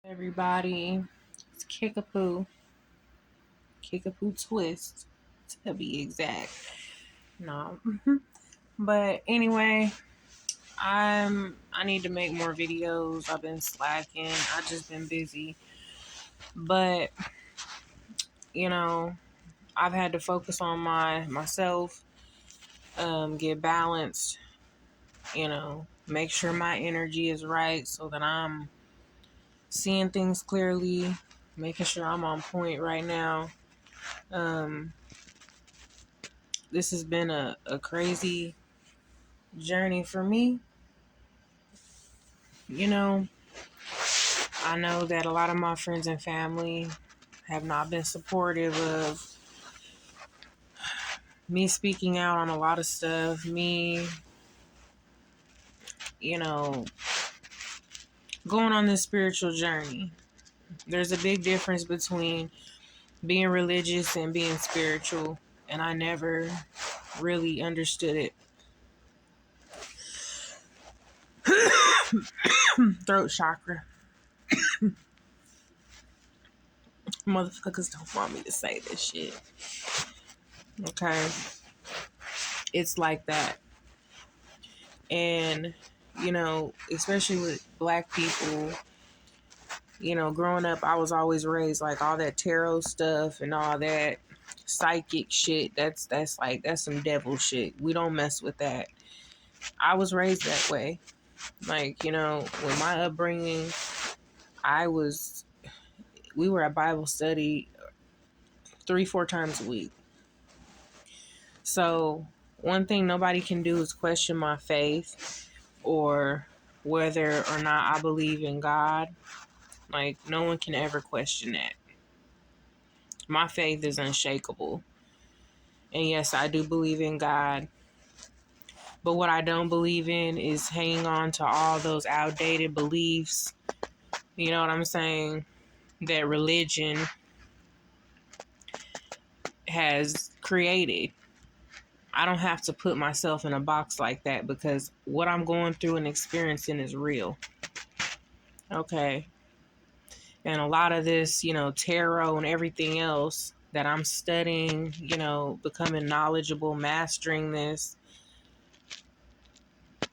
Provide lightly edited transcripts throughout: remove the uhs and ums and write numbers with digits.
Everybody, it's Kickapoo Twist to be exact. No, but anyway, I need to make more videos. I've been slacking. I just been busy, but you know, I've had to focus on myself, get balanced. Make sure my energy is right so that I'm seeing things clearly, making sure I'm on point right now. Um, this has been a crazy journey for me. You know, I know that a lot of my friends and family have not been supportive of me speaking out on a lot of stuff, me, you know, going on this spiritual journey. There's a big difference between being religious and being spiritual, and I never really understood it. Throat chakra. Motherfuckers don't want me to say this shit. Okay. It's like that. And, especially with black people, growing up, I was always raised like all that tarot stuff and all that psychic shit. That's some devil shit. We don't mess with that. I was raised that way. Like, with my upbringing, we were at Bible study 3-4 times a week. So one thing nobody can do is question my faith or whether or not I believe in God. Like, no one can ever question that. My faith is unshakable. And yes, I do believe in God. But what I don't believe in is hanging on to all those outdated beliefs. You know what I'm saying? That religion has created. I don't have to put myself in a box like that because what I'm going through and experiencing is real. Okay. And a lot of this, tarot and everything else that I'm studying, becoming knowledgeable, mastering this,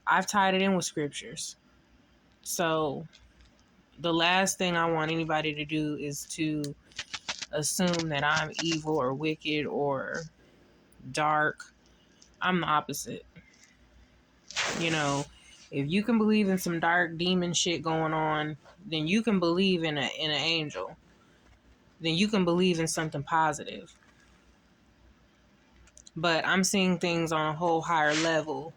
I've tied it in with scriptures. So the last thing I want anybody to do is to assume that I'm evil or wicked or dark. I'm the opposite. If you can believe in some dark demon shit going on, then you can believe in an angel. Then you can believe in something positive. But I'm seeing things on a whole higher level.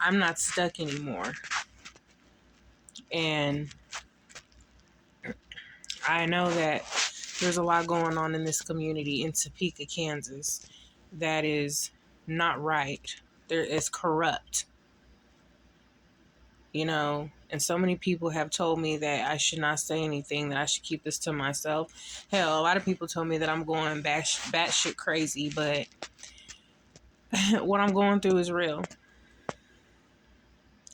I'm not stuck anymore. And I know that there's a lot going on in this community in Topeka, Kansas, that is not right. It's corrupt. And so many people have told me that I should not say anything, that I should keep this to myself. Hell, a lot of people told me that I'm going batshit crazy, but what I'm going through is real.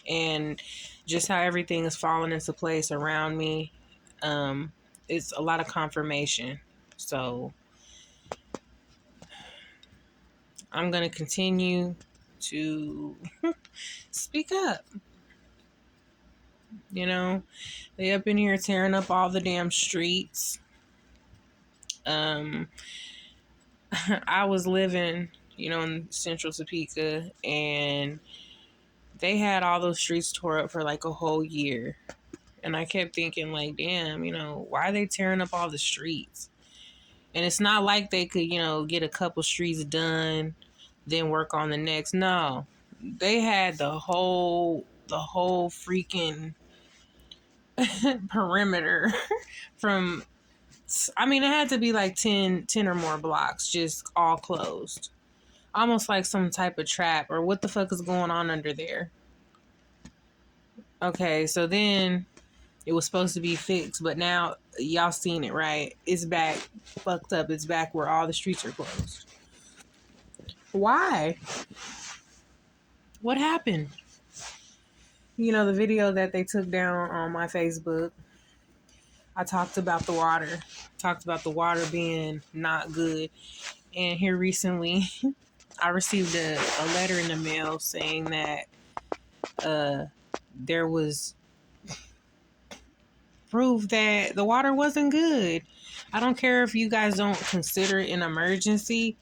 And just how everything is falling into place around me, it's a lot of confirmation. So I'm going to continue to speak up. They up in here tearing up all the damn streets. I was living, in central Topeka, and they had all those streets tore up for like a whole year. And I kept thinking, like, damn, why are they tearing up all the streets? And it's not like they could, get a couple streets done, then work on the next. No, they had the whole freaking perimeter from, it had to be like 10 or more blocks, just all closed. Almost like some type of trap, or what the fuck is going on under there? Okay, so then it was supposed to be fixed, but now y'all seen it, right? It's back fucked up. It's back where all the streets are closed. Why? What happened? The video that they took down on my Facebook, I talked about the water, being not good. And here recently, I received a letter in the mail saying that there was proof that the water wasn't good. I don't care if you guys don't consider it an emergency.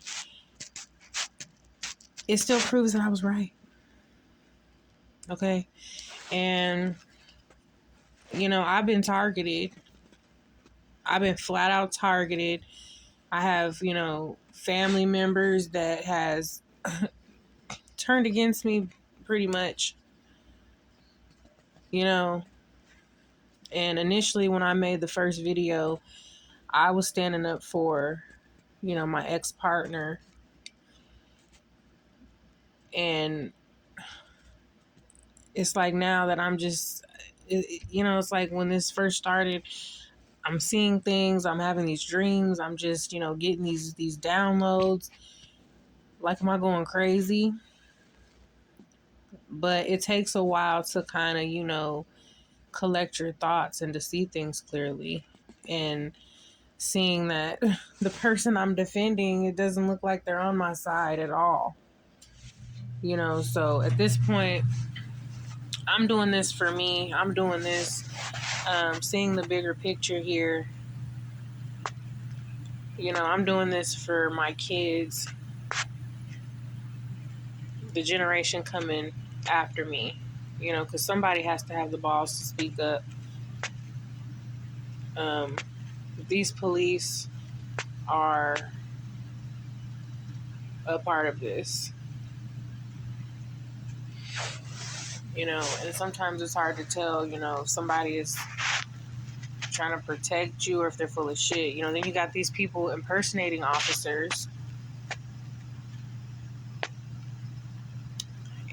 It still proves that I was right. Okay. And, I've been targeted. I've been flat out targeted. I have, family members that has turned against me pretty much, you know. And initially when I made the first video, I was standing up for, my ex-partner. And it's like now that I'm just, it's like when this first started, I'm seeing things, I'm having these dreams, I'm just, getting these downloads. Like, am I going crazy? But it takes a while to kind of, collect your thoughts and to see things clearly. And seeing that the person I'm defending, it doesn't look like they're on my side at all. So at this point, I'm doing this for me. I'm doing this, seeing the bigger picture here. I'm doing this for my kids, the generation coming after me, because somebody has to have the balls to speak up. These police are a part of this, and sometimes it's hard to tell, if somebody is trying to protect you or if they're full of shit. Then you got these people impersonating officers.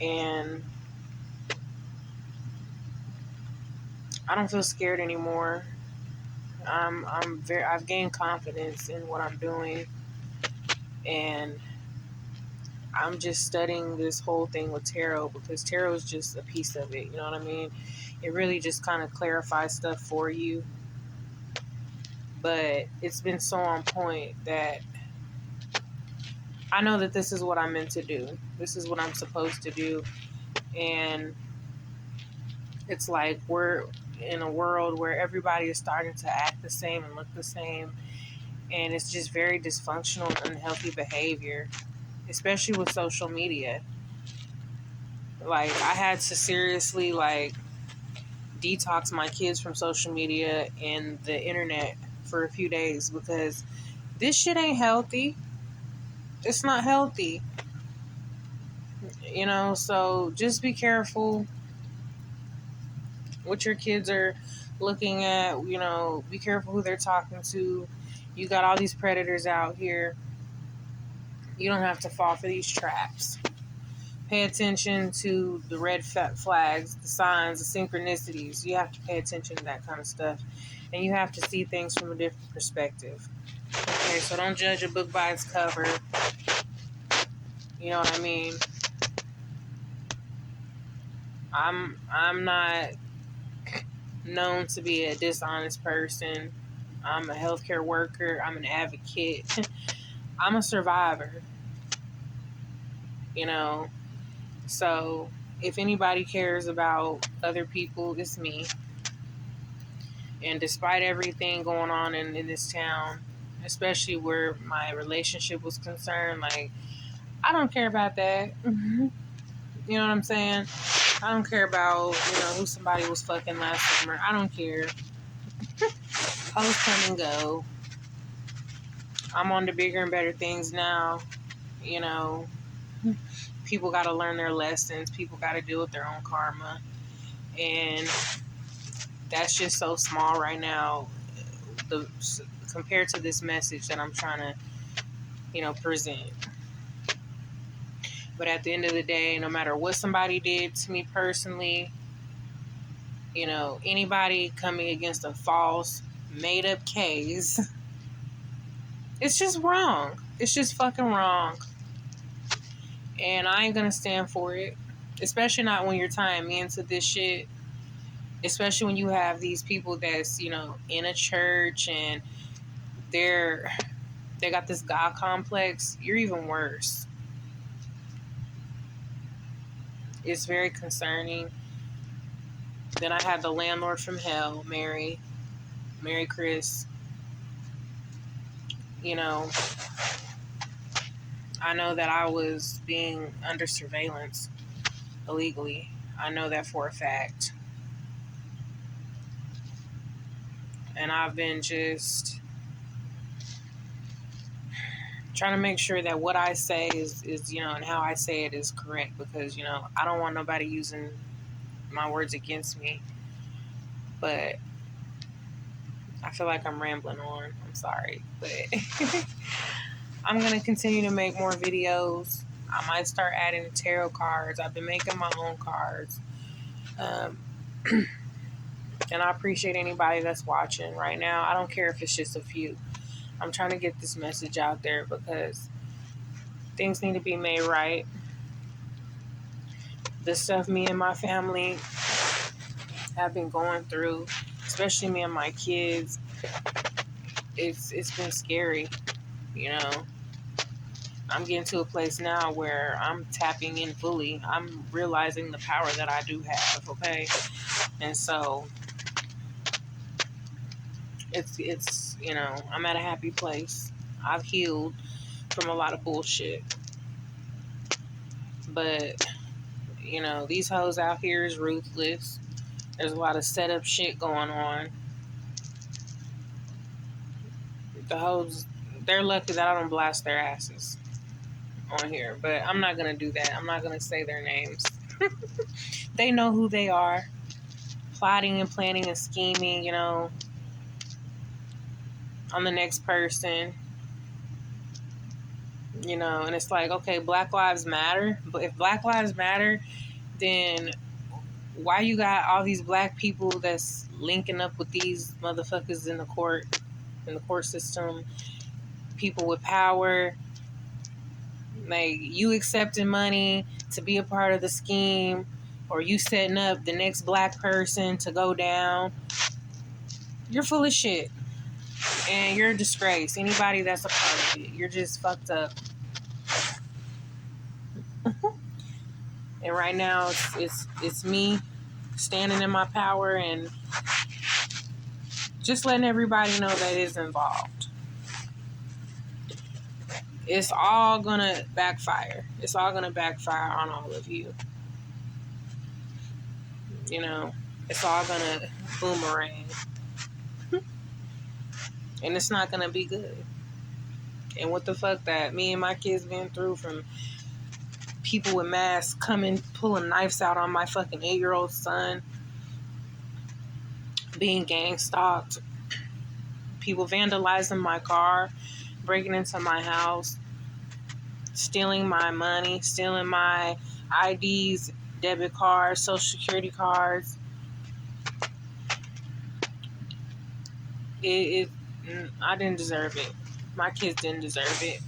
And I don't feel scared anymore. I've gained confidence in what I'm doing, and I'm just studying this whole thing with tarot because tarot is just a piece of it. You know what I mean? It really just kind of clarifies stuff for you. But it's been so on point that I know that this is what I'm meant to do. This is what I'm supposed to do. And it's like we're in a world where everybody is starting to act the same and look the same. And it's just very dysfunctional and unhealthy behavior, especially with social media. Like, I had to seriously, detox my kids from social media and the internet for a few days because this shit ain't healthy. It's not healthy. So just be careful what your kids are looking at. Be careful who they're talking to. You got all these predators out here. You don't have to fall for these traps. Pay attention to the red flags, the signs, the synchronicities. You have to pay attention to that kind of stuff. And you have to see things from a different perspective. Okay, so don't judge a book by its cover. You know what I mean? I'm not known to be a dishonest person. I'm a healthcare worker. I'm an advocate. I'm a survivor. So if anybody cares about other people, it's me. And despite everything going on in this town, especially where my relationship was concerned, I don't care about that. You know what I'm saying? I don't care about, who somebody was fucking last summer. I don't care. Hoes come and go. I'm on to bigger and better things now. People got to learn their lessons. People got to deal with their own karma. And that's just so small right now compared to this message that I'm trying to, present. But at the end of the day, no matter what somebody did to me personally, anybody coming against a false, made-up case, it's just wrong. It's just fucking wrong. And I ain't gonna stand for it. Especially not when you're tying me into this shit. especially when you have these people that's, in a church and they're they got this God complex. You're even worse. It's very concerning. Then I had the landlord from hell, Mary Chris. You know, I know that I was being under surveillance illegally. I know that for a fact. And I've been just trying to make sure that what I say is and how I say it is correct, because, I don't want nobody using my words against me. But I feel like I'm rambling on. I'm sorry. But I'm going to continue to make more videos. I might start adding tarot cards. I've been making my own cards. Um, and I appreciate anybody that's watching right now. I don't care if it's just a few. I'm trying to get this message out there because things need to be made right. The stuff me and my family have been going through, especially me and my kids, it's been scary. I'm getting to a place now where I'm tapping in fully. I'm realizing the power that I do have, okay? And so it's I'm at a happy place. I've healed from a lot of bullshit. But, these hoes out here is ruthless. There's a lot of setup shit going on. The hoes, they're lucky that I don't blast their asses on here. But I'm not going to do that. I'm not going to say their names. They know who they are. Plotting and planning and scheming, on the next person. And it's like, okay, Black Lives Matter. But if Black Lives Matter, then why you got all these black people that's linking up with these motherfuckers in the court system, people with power, like you accepting money to be a part of the scheme, or you setting up the next black person to go down? You're full of shit, and you're a disgrace. Anybody that's a part of it, you're just fucked up. And right now, it's me standing in my power and just letting everybody know that it's involved. It's all gonna backfire. It's all gonna backfire on all of you. It's all gonna boomerang. And it's not gonna be good. And what the fuck that me and my kids been through, from people with masks coming, pulling knives out on my fucking 8-year-old son, being gang stalked, people vandalizing my car, breaking into my house, stealing my money, stealing my IDs, debit cards, social security cards. I didn't deserve it. My kids didn't deserve it.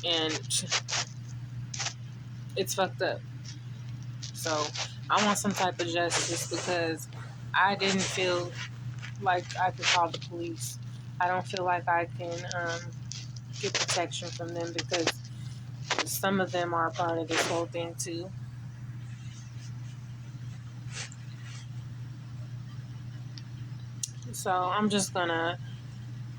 And it's fucked up. So I want some type of justice, because I didn't feel like I could call the police. I don't feel like I can get protection from them, because some of them are a part of this whole thing too. So I'm just gonna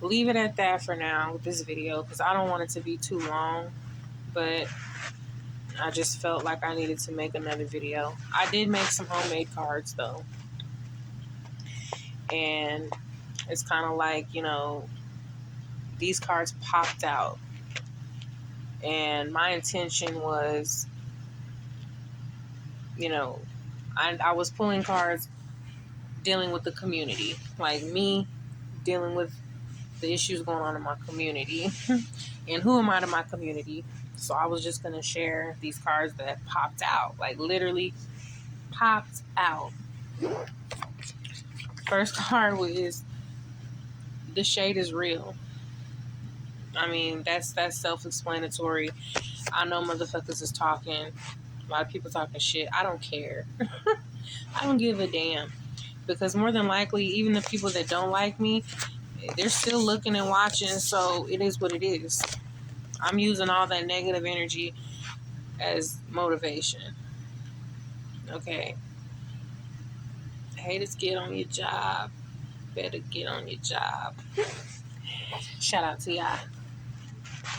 leave it at that for now with this video, because I don't want it to be too long. But I just felt like I needed to make another video. I did make some homemade cards though. And it's kind of like, these cards popped out. And my intention was, I was pulling cards dealing with the community. Like me dealing with the issues going on in my community. And who am I to my community? So I was just going to share these cards that popped out. Like literally popped out. First card was The Shade Is Real. I mean, that's self-explanatory. I know motherfuckers is talking. A lot of people talking shit. I don't care. I don't give a damn. Because more than likely, even the people that don't like me, they're still looking and watching, so it is what it is. I'm using all that negative energy as motivation. Okay. Haters, get on your job. Better get on your job. Shout out to y'all.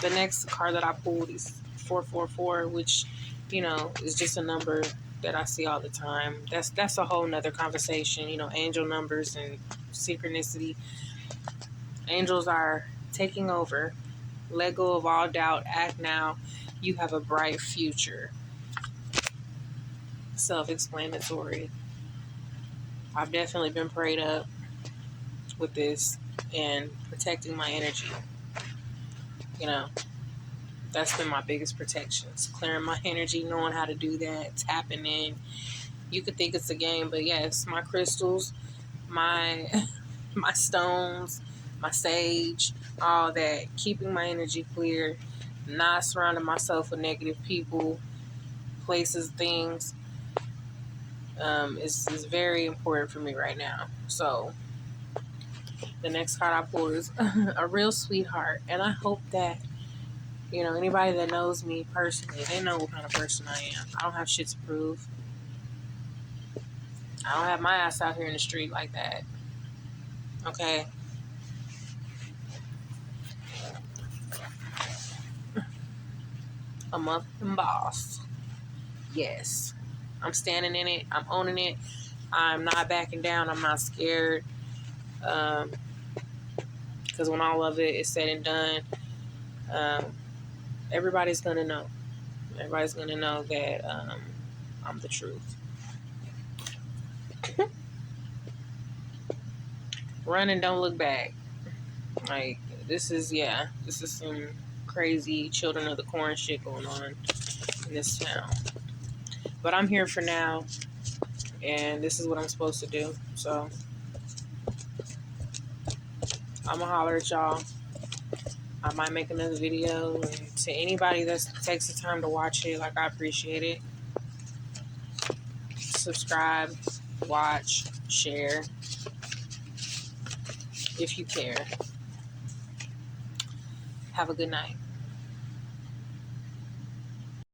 The next card that I pulled is 444, which, is just a number that I see all the time. That's a whole nother conversation, angel numbers and synchronicity. Angels are taking over. Let go of all doubt. Act now. You have a bright future. Self-explanatory. I've definitely been prayed up with this and protecting my energy. That's been my biggest protections. Clearing my energy, knowing how to do that, tapping in. You could think it's a game, but yes, my crystals, my my stones, my sage, all that, keeping my energy clear, not surrounding myself with negative people, places, things, is very important for me right now. So the next card I pull is a real sweetheart, and I hope that anybody that knows me personally, they know what kind of person I am. I don't have shit to prove. I don't have my ass out here in the street like that. Okay. A motherfucking boss. Yes. I'm standing in it. I'm owning it. I'm not backing down. I'm not scared. Because when all of it is said and done, um, everybody's going to know. Everybody's going to know that I'm the truth. Run and don't look back. Like, this is some crazy Children of the Corn shit going on in this town. But I'm here for now, and this is what I'm supposed to do. So, I'm going to holler at y'all. I might make another video. And to anybody that takes the time to watch it, I appreciate it. Subscribe, watch, share, if you care. Have a good night.